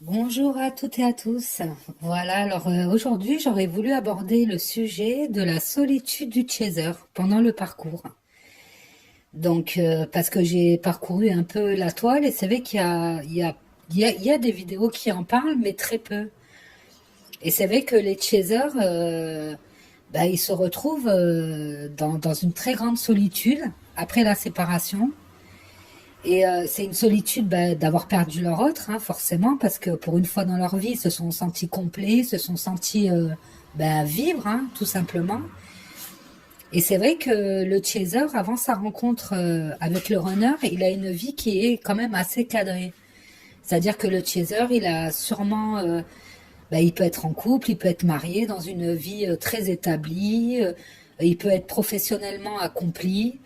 Bonjour à toutes et à tous. Voilà, alors aujourd'hui j'aurais voulu aborder le sujet de la solitude du chaser pendant le parcours. Donc parce que j'ai parcouru un peu la toile et c'est vrai qu'il y a des vidéos qui en parlent, mais très peu. Et c'est vrai que les chasers, ils se retrouvent dans une très grande solitude après la séparation. Et c'est une solitude d'avoir perdu leur autre, hein, forcément, parce que pour une fois dans leur vie, ils se sont sentis complets, se sont sentis vivre, hein, tout simplement. Et c'est vrai que le chaser, avant sa rencontre avec le runner, il a une vie qui est quand même assez cadrée. C'est-à-dire que le chaser, il a sûrement, il peut être en couple, il peut être marié dans une vie très établie, il peut être professionnellement accompli.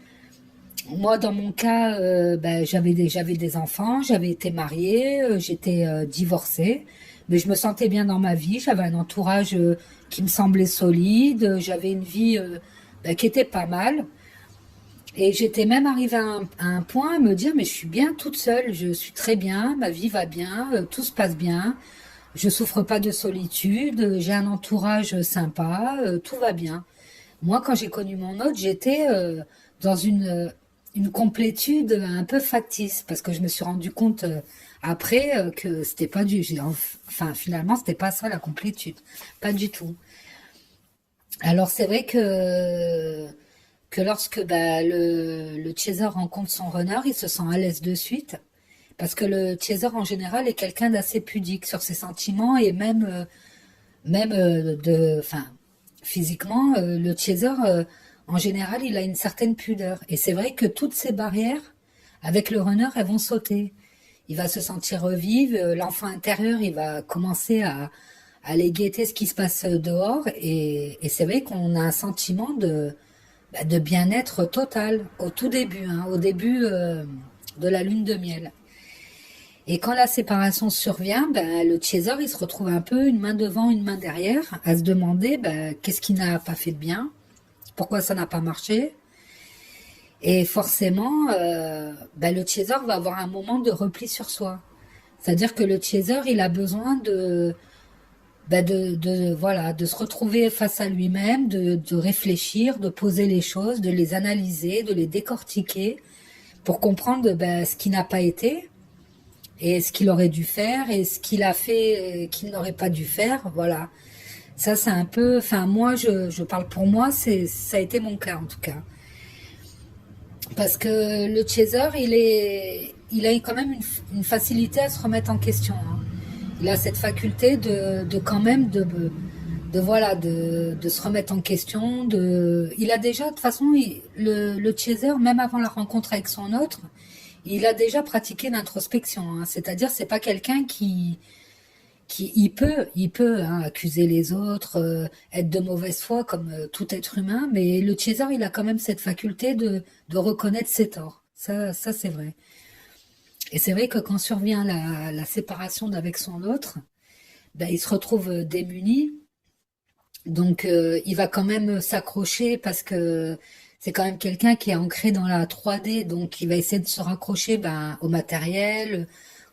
Moi, dans mon cas, j'avais des enfants, j'avais été mariée, j'étais divorcée, mais je me sentais bien dans ma vie. J'avais un entourage qui me semblait solide, j'avais une vie qui était pas mal. Et j'étais même arrivée à un point à me dire, mais je suis bien toute seule, je suis très bien, ma vie va bien, tout se passe bien, je souffre pas de solitude, j'ai un entourage sympa, tout va bien. Moi, quand j'ai connu mon autre, j'étais dans une complétude un peu factice parce que je me suis rendu compte après que c'était pas enfin finalement c'était pas ça la complétude, pas du tout. Alors c'est vrai que lorsque le chaser rencontre son runner, il se sent à l'aise de suite parce que le chaser en général est quelqu'un d'assez pudique sur ses sentiments et enfin, physiquement, le chaser, en général, il a une certaine pudeur. Et c'est vrai que toutes ces barrières, avec le runner, elles vont sauter. Il va se sentir revivre, l'enfant intérieur, il va commencer à aller guetter ce qui se passe dehors. Et c'est vrai qu'on a un sentiment de bien-être total au tout début, hein, au début de la lune de miel. Et quand la séparation survient, le chaser, il se retrouve un peu une main devant, une main derrière, à se demander qu'est-ce qui n'a pas fait de bien, pourquoi ça n'a pas marché. Et forcément, le chaser va avoir un moment de repli sur soi. C'est-à-dire que le chaser, il a besoin voilà, de se retrouver face à lui-même, de réfléchir, de poser les choses, de les analyser, de les décortiquer pour comprendre ce qui n'a pas été et ce qu'il aurait dû faire et ce qu'il a fait qu'il n'aurait pas dû faire, voilà. Ça, c'est un peu, enfin, moi, je parle pour moi, ça a été mon cas en tout cas. Parce que le chaser, il a quand même une facilité à se remettre en question, hein. Il a cette faculté de quand même, voilà, de se remettre en question, il a déjà, de toute façon, le chaser, même avant la rencontre avec son autre, il a déjà pratiqué l'introspection, hein. C'est-à-dire, c'est pas quelqu'un qui il peut hein, accuser les autres, être de mauvaise foi comme tout être humain, mais le chaser, il a quand même cette faculté de reconnaître ses torts. Ça c'est vrai. Et c'est vrai que quand survient la séparation d'avec son autre, il se retrouve démuni. Donc il va quand même s'accrocher parce que c'est quand même quelqu'un qui est ancré dans la 3D, donc il va essayer de se raccrocher au matériel,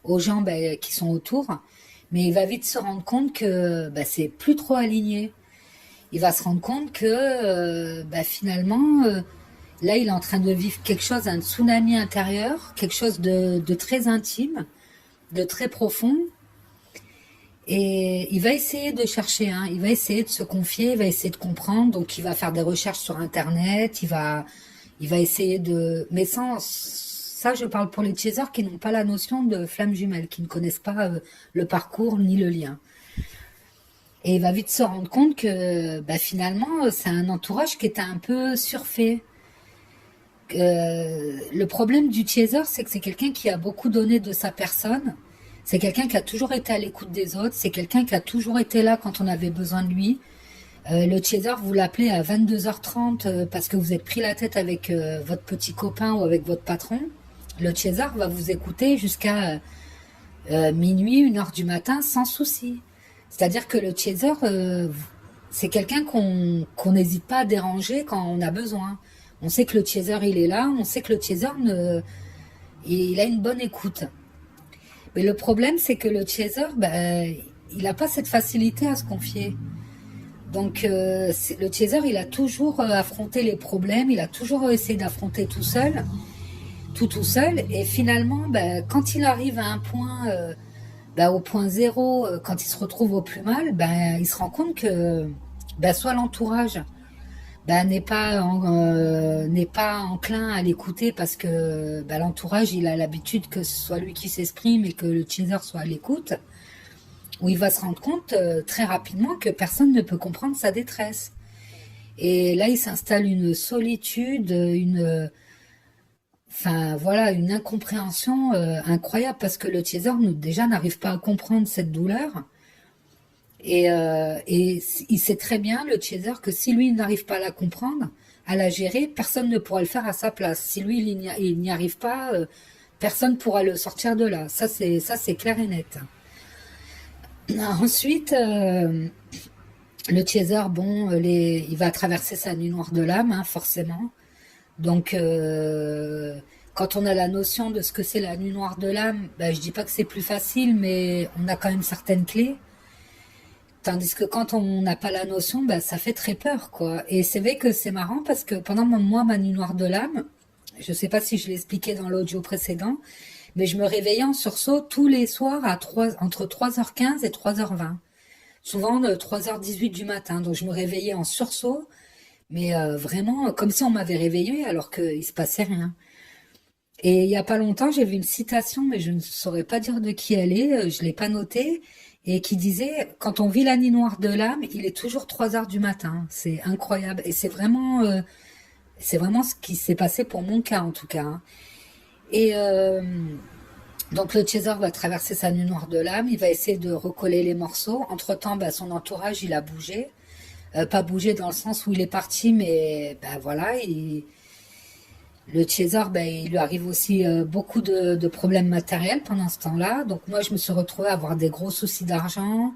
aux gens qui sont autour, mais il va vite se rendre compte que c'est plus trop aligné. Il va se rendre compte que finalement, là, il est en train de vivre quelque chose, un tsunami intérieur, quelque chose de très intime, de très profond, et il va essayer de chercher, hein, il va essayer de se confier, il va essayer de comprendre. Donc il va faire des recherches sur Internet, il va essayer de... Mais sans... Ça, je parle pour les chasers qui n'ont pas la notion de flamme jumelle, qui ne connaissent pas le parcours ni le lien. Et il va vite se rendre compte que finalement, c'est un entourage qui est un peu surfait. Le problème du chaser, c'est que c'est quelqu'un qui a beaucoup donné de sa personne. C'est quelqu'un qui a toujours été à l'écoute des autres. C'est quelqu'un qui a toujours été là quand on avait besoin de lui. Le chaser, vous l'appelez à 22h30 parce que vous êtes pris la tête avec votre petit copain ou avec votre patron. Le chaser va vous écouter jusqu'à minuit, 1h du matin sans souci. C'est-à-dire que le chaser, c'est quelqu'un qu'on n'hésite pas à déranger quand on a besoin. On sait que le chaser, il est là. On sait que le chaser, il a une bonne écoute. Mais le problème, c'est que le chaser, ben, il n'a pas cette facilité à se confier. Donc, le chaser, il a toujours affronté les problèmes, il a toujours essayé d'affronter tout seul. Et finalement, ben, quand il arrive à un point, ben, au point zéro, quand il se retrouve au plus mal, ben, il se rend compte que ben, soit l'entourage ben, n'est pas enclin à l'écouter parce que ben, l'entourage, il a l'habitude que ce soit lui qui s'exprime et que le chaser soit à l'écoute, où il va se rendre compte très rapidement que personne ne peut comprendre sa détresse. Et là, il s'installe une solitude, enfin voilà, une incompréhension incroyable parce que le chaser déjà n'arrive pas à comprendre cette douleur. Et il sait très bien, le chaser, que si lui n'arrive pas à la comprendre, à la gérer, personne ne pourra le faire à sa place. Si lui, il n'y arrive pas, personne ne pourra le sortir de là. Ça, c'est clair et net. Ensuite, le chaser, bon, il va traverser sa nuit noire de l'âme, hein, forcément. Donc, quand on a la notion de ce que c'est la nuit noire de l'âme, ben, je dis pas que c'est plus facile, mais on a quand même certaines clés. Tandis que quand on n'a pas la notion, ben, ça fait très peur, quoi. Et c'est vrai que c'est marrant parce que pendant ma nuit noire de l'âme, je sais pas si je l'ai expliqué dans l'audio précédent, mais je me réveillais en sursaut tous les soirs entre 3h15 et 3h20. Souvent de 3h18 du matin. Donc je me réveillais en sursaut, mais vraiment comme si on m'avait réveillée alors qu'il se passait rien. Et il y a pas longtemps, j'ai vu une citation, mais je ne saurais pas dire de qui elle est, je l'ai pas notée, et qui disait, quand on vit la nuit noire de l'âme, il est toujours 3h du matin. C'est incroyable. Et c'est vraiment ce qui s'est passé pour mon cas, en tout cas, hein. Et donc le chaser va traverser sa nuit noire de l'âme, il va essayer de recoller les morceaux. Entre-temps, bah, son entourage, il a bougé. Pas bougé dans le sens où il est parti, mais bah, voilà, le chaser, ben, il lui arrive aussi beaucoup de problèmes matériels pendant ce temps-là. Donc moi, je me suis retrouvée à avoir des gros soucis d'argent,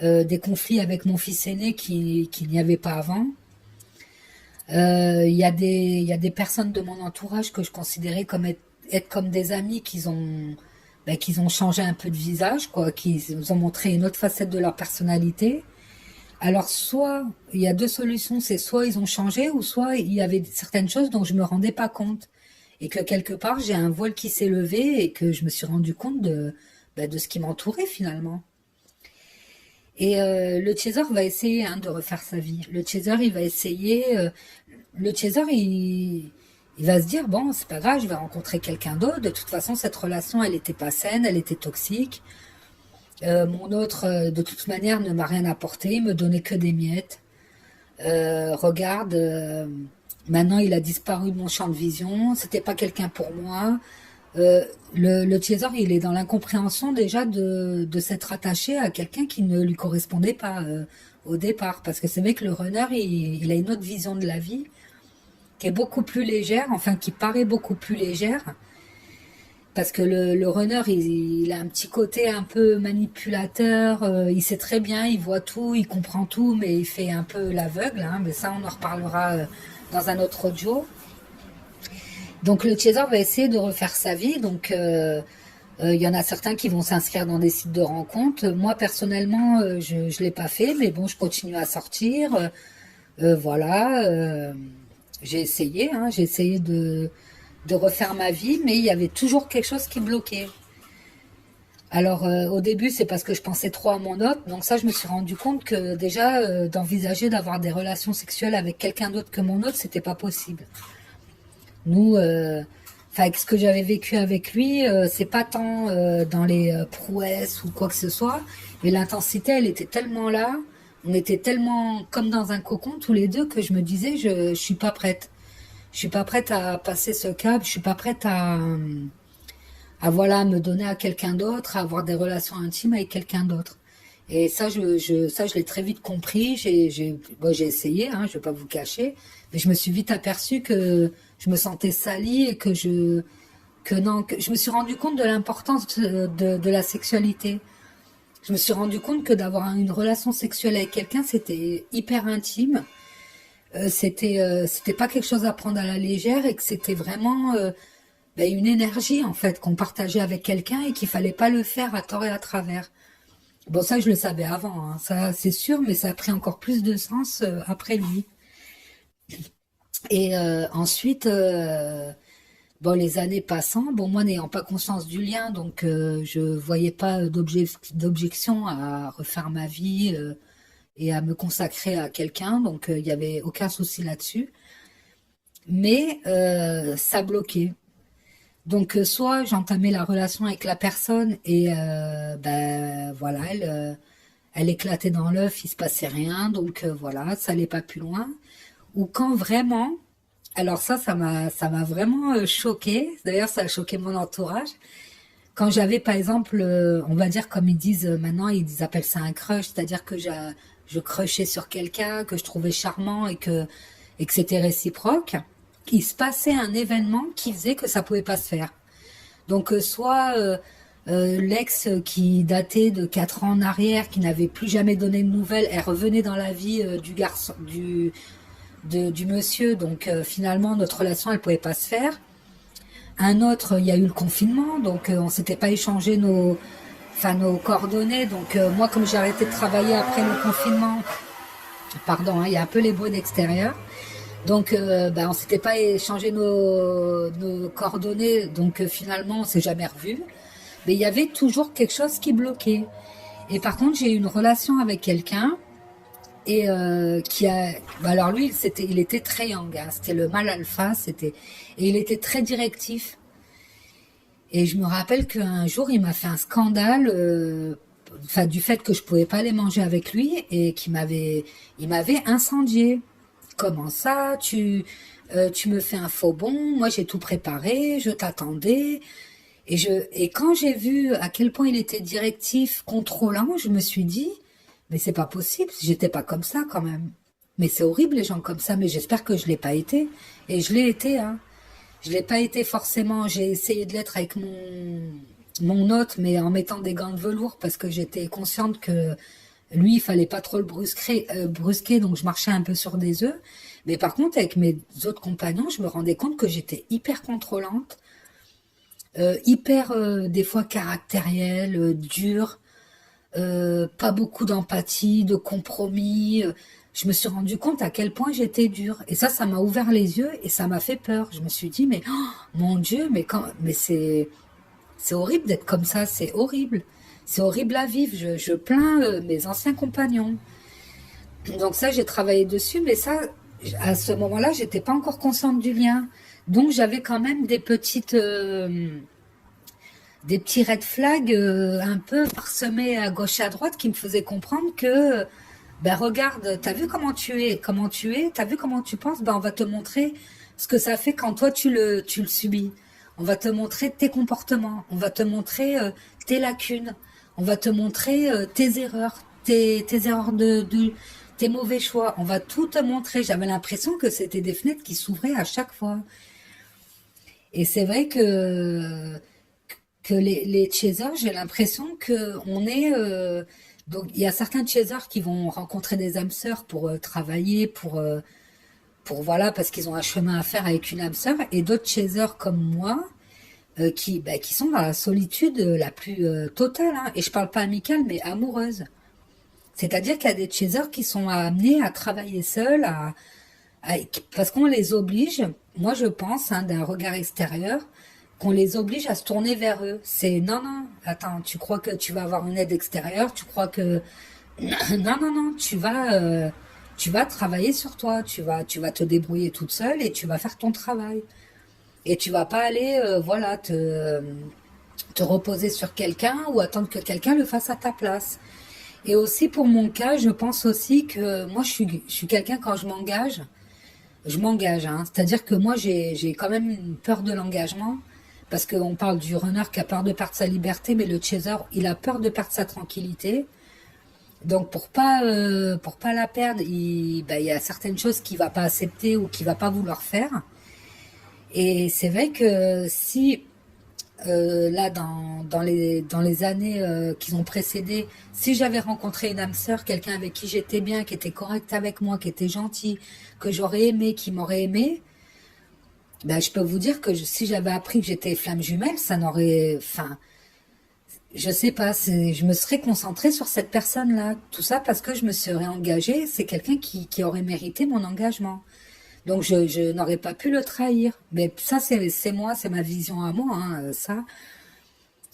des conflits avec mon fils aîné qu'il n'y avait pas avant. Il y a des personnes de mon entourage que je considérais comme être comme des amis qu'ils ont changé un peu de visage, quoi, qu'ils nous ont montré une autre facette de leur personnalité. Alors, soit, il y a deux solutions, c'est soit ils ont changé, ou soit il y avait certaines choses dont je me rendais pas compte. Et que quelque part, j'ai un voile qui s'est levé et que je me suis rendu compte de ce qui m'entourait finalement. Et le chaser va essayer, hein, de refaire sa vie. Le chaser, il va essayer. Le chaser, il va se dire, bon, c'est pas grave, je vais rencontrer quelqu'un d'autre. De toute façon, cette relation, elle était pas saine, elle était toxique. Mon autre, de toute manière, ne m'a rien apporté, il me donnait que des miettes. Regarde, maintenant il a disparu de mon champ de vision, c'était pas quelqu'un pour moi. Le chaser, il est dans l'incompréhension déjà de s'être attaché à quelqu'un qui ne lui correspondait pas au départ. Parce que c'est vrai que le runner, il a une autre vision de la vie qui est beaucoup plus légère, enfin qui paraît beaucoup plus légère. Parce que le runner, il a un petit côté un peu manipulateur, il sait très bien, il voit tout, il comprend tout, mais il fait un peu l'aveugle, hein, mais ça on en reparlera dans un autre audio. Donc le chaser va essayer de refaire sa vie, donc il y en a certains qui vont s'inscrire dans des sites de rencontres. Moi personnellement, je ne l'ai pas fait, mais bon, je continue à sortir. Voilà, j'ai essayé, hein, j'ai essayé de refaire ma vie, mais il y avait toujours quelque chose qui bloquait. Alors au début, c'est parce que je pensais trop à mon autre, donc ça, je me suis rendu compte que déjà d'envisager d'avoir des relations sexuelles avec quelqu'un d'autre que mon autre, c'était pas possible. Nous, enfin, avec ce que j'avais vécu avec lui, c'est pas tant dans les prouesses ou quoi que ce soit, mais l'intensité, elle était tellement là, on était tellement comme dans un cocon tous les deux que je me disais, je suis pas prête. Je suis pas prête à passer ce cap, je suis pas prête à voilà, me donner à quelqu'un d'autre, à avoir des relations intimes avec quelqu'un d'autre. Et ça, ça, je l'ai très vite compris. Bon, j'ai essayé, hein, je vais pas vous cacher, mais je me suis vite aperçue que je me sentais salie et que non, que je me suis rendu compte de l'importance de la sexualité. Je me suis rendu compte que d'avoir une relation sexuelle avec quelqu'un, c'était hyper intime. C'était pas quelque chose à prendre à la légère et que c'était vraiment ben, une énergie en fait qu'on partageait avec quelqu'un et qu'il fallait pas le faire à tort et à travers. Bon, ça je le savais avant, hein, ça c'est sûr, mais ça a pris encore plus de sens après lui. Et ensuite, bon, les années passant, bon, moi n'ayant pas conscience du lien, donc je voyais pas d'objection à refaire ma vie et à me consacrer à quelqu'un, donc il y avait aucun souci là-dessus. Mais ça bloquait. Donc soit j'entamais la relation avec la personne et ben voilà, elle éclatait dans l'œuf, il se passait rien, donc voilà, ça allait pas plus loin. Ou quand vraiment, alors ça m'a vraiment choqué. D'ailleurs, ça a choqué mon entourage. Quand j'avais, par exemple, on va dire comme ils disent maintenant, ils appellent ça un crush, c'est-à-dire que je crushais sur quelqu'un que je trouvais charmant et que c'était réciproque. Il se passait un événement qui faisait que ça pouvait pas se faire. Donc soit l'ex qui datait de 4 ans en arrière, qui n'avait plus jamais donné de nouvelles, elle revenait dans la vie du garçon, du monsieur. Donc finalement notre relation elle pouvait pas se faire. Un autre, il y a eu le confinement, donc on s'était pas échangé nos coordonnées. Donc moi comme j'ai arrêté de travailler après le confinement, pardon, hein, il y a un peu les bruits d'extérieur. Donc ben, on s'était pas échangé nos coordonnées, donc finalement on s'est jamais revus. Mais il y avait toujours quelque chose qui bloquait. Et par contre j'ai eu une relation avec quelqu'un et qui a, bah alors lui il était très yang, hein, c'était le mâle alpha, et il était très directif. Et je me rappelle qu'un jour il m'a fait un scandale, enfin du fait que je pouvais pas aller manger avec lui et il m'avait incendié. Comment ça, tu me fais un faux bon, moi j'ai tout préparé, je t'attendais. Et quand j'ai vu à quel point il était directif, contrôlant, je me suis dit, mais c'est pas possible, j'étais pas comme ça quand même. Mais c'est horrible les gens comme ça, mais j'espère que je l'ai pas été. Et je l'ai été, hein. Je l'ai pas été forcément, j'ai essayé de l'être avec mon hôte, mais en mettant des gants de velours parce que j'étais consciente que lui, il fallait pas trop le brusquer, donc je marchais un peu sur des œufs. Mais par contre, avec mes autres compagnons, je me rendais compte que j'étais hyper contrôlante, hyper des fois caractérielle, dure, pas beaucoup d'empathie, de compromis. Je me suis rendu compte à quel point j'étais dure. Et ça m'a ouvert les yeux et ça m'a fait peur. Je me suis dit, mais oh, mon Dieu, mais c'est horrible d'être comme ça, c'est horrible. C'est horrible à vivre. Je plains mes anciens compagnons. Donc ça, j'ai travaillé dessus, mais ça, à ce moment-là, j'étais pas encore consciente du lien. Donc j'avais quand même des petits red flags un peu parsemés à gauche et à droite qui me faisaient comprendre que, ben regarde, t'as vu comment tu es, t'as vu comment tu penses, ben on va te montrer ce que ça fait quand toi tu le subis. On va te montrer tes comportements, on va te montrer tes lacunes, on va te montrer tes erreurs, tes erreurs tes mauvais choix. On va tout te montrer. J'avais l'impression que c'était des fenêtres qui s'ouvraient à chaque fois. Et c'est vrai que les chasers, j'ai l'impression que on est donc il y a certains chasers qui vont rencontrer des âmes sœurs pour travailler, pour voilà parce qu'ils ont un chemin à faire avec une âme sœur, et d'autres chasers comme moi qui sont dans la solitude la plus totale. Hein. Et je parle pas amicale, mais amoureuse. C'est-à-dire qu'il y a des chasers qui sont amenés à travailler seuls, parce qu'on les oblige. Moi, je pense, hein, d'un regard extérieur, qu'on les oblige à se tourner vers eux. C'est non, non, attends, tu crois que tu vas avoir une aide extérieure, tu crois que non, non, non, tu vas travailler sur toi, tu vas te débrouiller toute seule et tu vas faire ton travail. Et tu vas pas aller, voilà, te reposer sur quelqu'un ou attendre que quelqu'un le fasse à ta place. Et aussi pour mon cas, je pense aussi que moi, je suis quelqu'un quand je m'engage, hein. C'est-à-dire que moi, j'ai quand même une peur de l'engagement. Parce qu'on parle du runner qui a peur de perdre sa liberté, mais le chaser, il a peur de perdre sa tranquillité. Donc pour pas la perdre, ben, il y a certaines choses qu'il va pas accepter ou qu'il va pas vouloir faire. Et c'est vrai que si là dans les années qui ont précédé, si j'avais rencontré une âme sœur, quelqu'un avec qui j'étais bien, qui était correct avec moi, qui était gentil, que j'aurais aimé, qui m'aurait aimé, Ben, je peux vous dire que si j'avais appris que j'étais flamme jumelle, ça n'aurait, enfin, je sais pas, je me serais concentrée sur cette personne-là. Tout ça parce que je me serais engagée. C'est quelqu'un qui aurait mérité mon engagement. Donc je n'aurais pas pu le trahir. Mais ça, c'est moi, c'est ma vision à moi, hein, ça.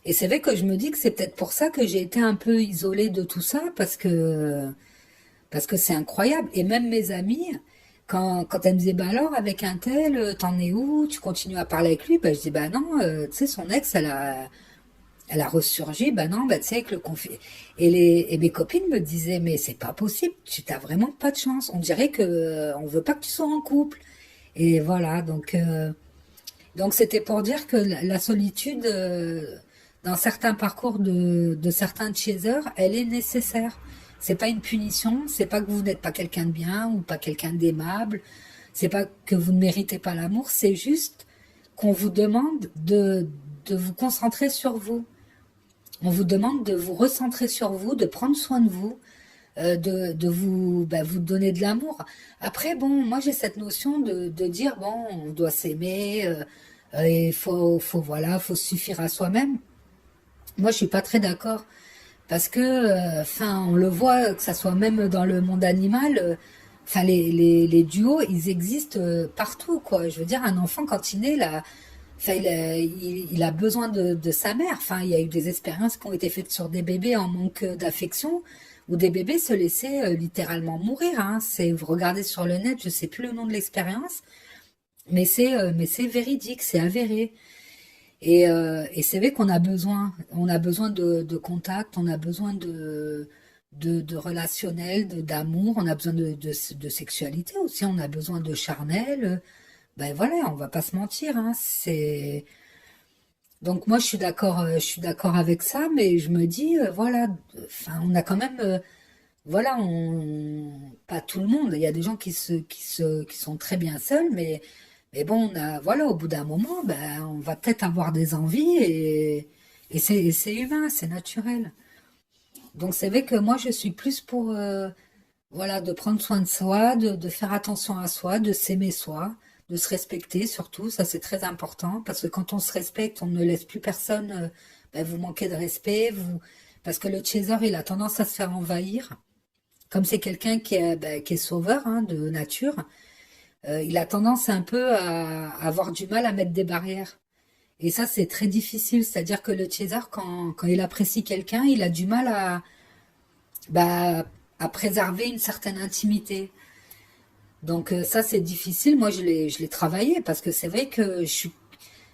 Et c'est vrai que je me dis que c'est peut-être pour ça que j'ai été un peu isolée de tout ça, parce que c'est incroyable. Et même mes amis, quand elles me disaient, bah alors, avec un tel, t'en es où? Tu continues à parler avec lui? Bah, je dis, bah non, tu sais, son ex, elle a ressurgi, bah non, bah tu sais, avec le conflit. Et mes copines me disaient, mais c'est pas possible, tu t'as vraiment pas de chance. On dirait que on veut pas que tu sois en couple. Et voilà, donc c'était pour dire que la solitude, dans certains parcours de certains chasers, elle est nécessaire. C'est pas une punition, c'est pas que vous n'êtes pas quelqu'un de bien ou pas quelqu'un d'aimable, c'est pas que vous ne méritez pas l'amour, c'est juste qu'on vous demande de vous concentrer sur vous. On vous demande de vous recentrer sur vous, de prendre soin de vous, de vous, bah, vous donner de l'amour. Après, bon, moi j'ai cette notion de dire, bon, on doit s'aimer, et voilà, faut se suffire à soi-même. Moi, je suis pas très d'accord parce que, enfin, on le voit, que ça soit même dans le monde animal, enfin, les duos, ils existent partout, quoi. Je veux dire, un enfant quand il naît, là, enfin, il a besoin de sa mère. Enfin, il y a eu des expériences qui ont été faites sur des bébés en manque d'affection, où des bébés se laissaient littéralement mourir. Hein. Vous regardez sur le net, je sais plus le nom de l'expérience, mais c'est véridique, c'est avéré. Et c'est vrai qu'on a on a besoin de contact, on a besoin de relationnel, d'amour, on a besoin de sexualité aussi, on a besoin de charnel. Ben voilà, on va pas se mentir, hein, c'est donc moi je suis d'accord avec ça, mais je me dis voilà, enfin on a quand même voilà, pas tout le monde, il y a des gens qui sont très bien seuls, mais bon, voilà, au bout d'un moment, ben on va peut-être avoir des envies et c'est humain, c'est naturel. Donc c'est vrai que moi je suis plus pour voilà, de prendre soin de soi, de faire attention à soi, de s'aimer soi, de se respecter surtout, ça c'est très important, parce que quand on se respecte, on ne laisse plus personne vous manquer de respect, parce que le chaser, il a tendance à se faire envahir, comme c'est quelqu'un qui est sauveur hein, de nature, il a tendance un peu à avoir du mal à mettre des barrières. Et ça, c'est très difficile, c'est-à-dire que le chaser, quand il apprécie quelqu'un, il a du mal bah, à préserver une certaine intimité. Donc ça c'est difficile. Moi je l'ai travaillé parce que c'est vrai que je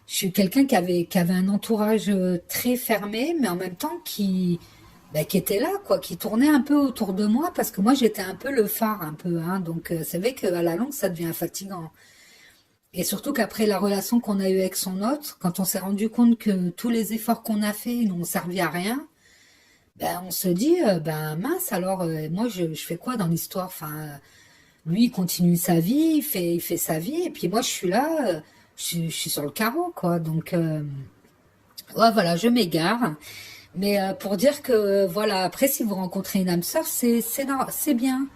suis quelqu'un qui avait un entourage très fermé, mais en même temps qui était là quoi, qui tournait un peu autour de moi parce que moi j'étais un peu le phare un peu, hein. Donc c'est vrai qu'à la longue ça devient fatigant. Et surtout qu'après la relation qu'on a eue avec son hôte, quand on s'est rendu compte que tous les efforts qu'on a faits n'ont servi à rien, ben on se dit ben mince alors moi je fais quoi dans l'histoire? Enfin lui, il continue sa vie, il fait sa vie, et puis moi, je suis là, je suis sur le carreau, quoi. Donc, ouais, voilà, je m'égare. Mais pour dire que, voilà, après, si vous rencontrez une âme sœur, c'est bien.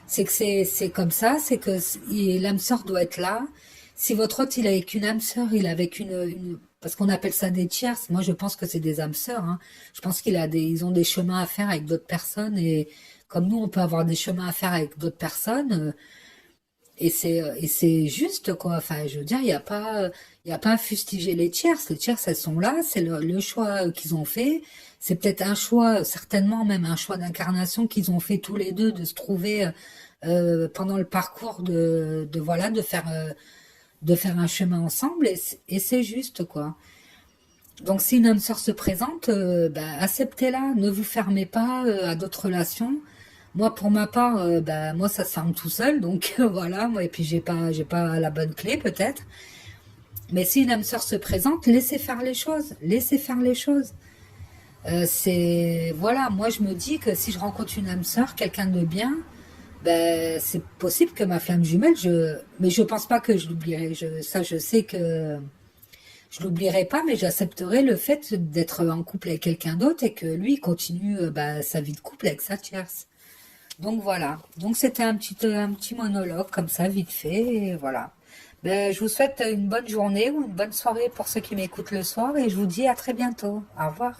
C'est que c'est comme ça, c'est que l'âme sœur doit être là. Si votre hôte, il est avec une âme sœur, il est avec parce qu'on appelle ça des tierces. Moi, je pense que c'est des âmes sœurs, hein. Je pense ils ont des chemins à faire avec d'autres personnes et comme nous, on peut avoir des chemins à faire avec d'autres personnes. Et c'est juste quoi. Enfin, je veux dire, il y a pas à fustiger les tierces. Les tierces, elles sont là. C'est le choix qu'ils ont fait. C'est peut-être un choix, certainement même un choix d'incarnation qu'ils ont fait tous les deux de se trouver pendant le parcours voilà de faire un chemin ensemble. Et c'est juste quoi. Donc si une âme sœur se présente, acceptez-la. Ne vous fermez pas à d'autres relations. Moi, pour ma part, moi, ça se ferme tout seul, donc voilà. Moi, et puis j'ai pas la bonne clé peut-être. Mais si une âme sœur se présente, laissez faire les choses, laissez faire les choses. C'est voilà. Moi, je me dis que si je rencontre une âme sœur, quelqu'un de bien, ben c'est possible que ma flamme jumelle, mais je pense pas que je l'oublierai. Ça, je sais que je l'oublierai pas, mais j'accepterai le fait d'être en couple avec quelqu'un d'autre et que lui continue sa vie de couple avec sa tierce. Donc voilà. Donc c'était un petit monologue comme ça, vite fait, et voilà. Ben, je vous souhaite une bonne journée ou une bonne soirée pour ceux qui m'écoutent le soir et je vous dis à très bientôt. Au revoir.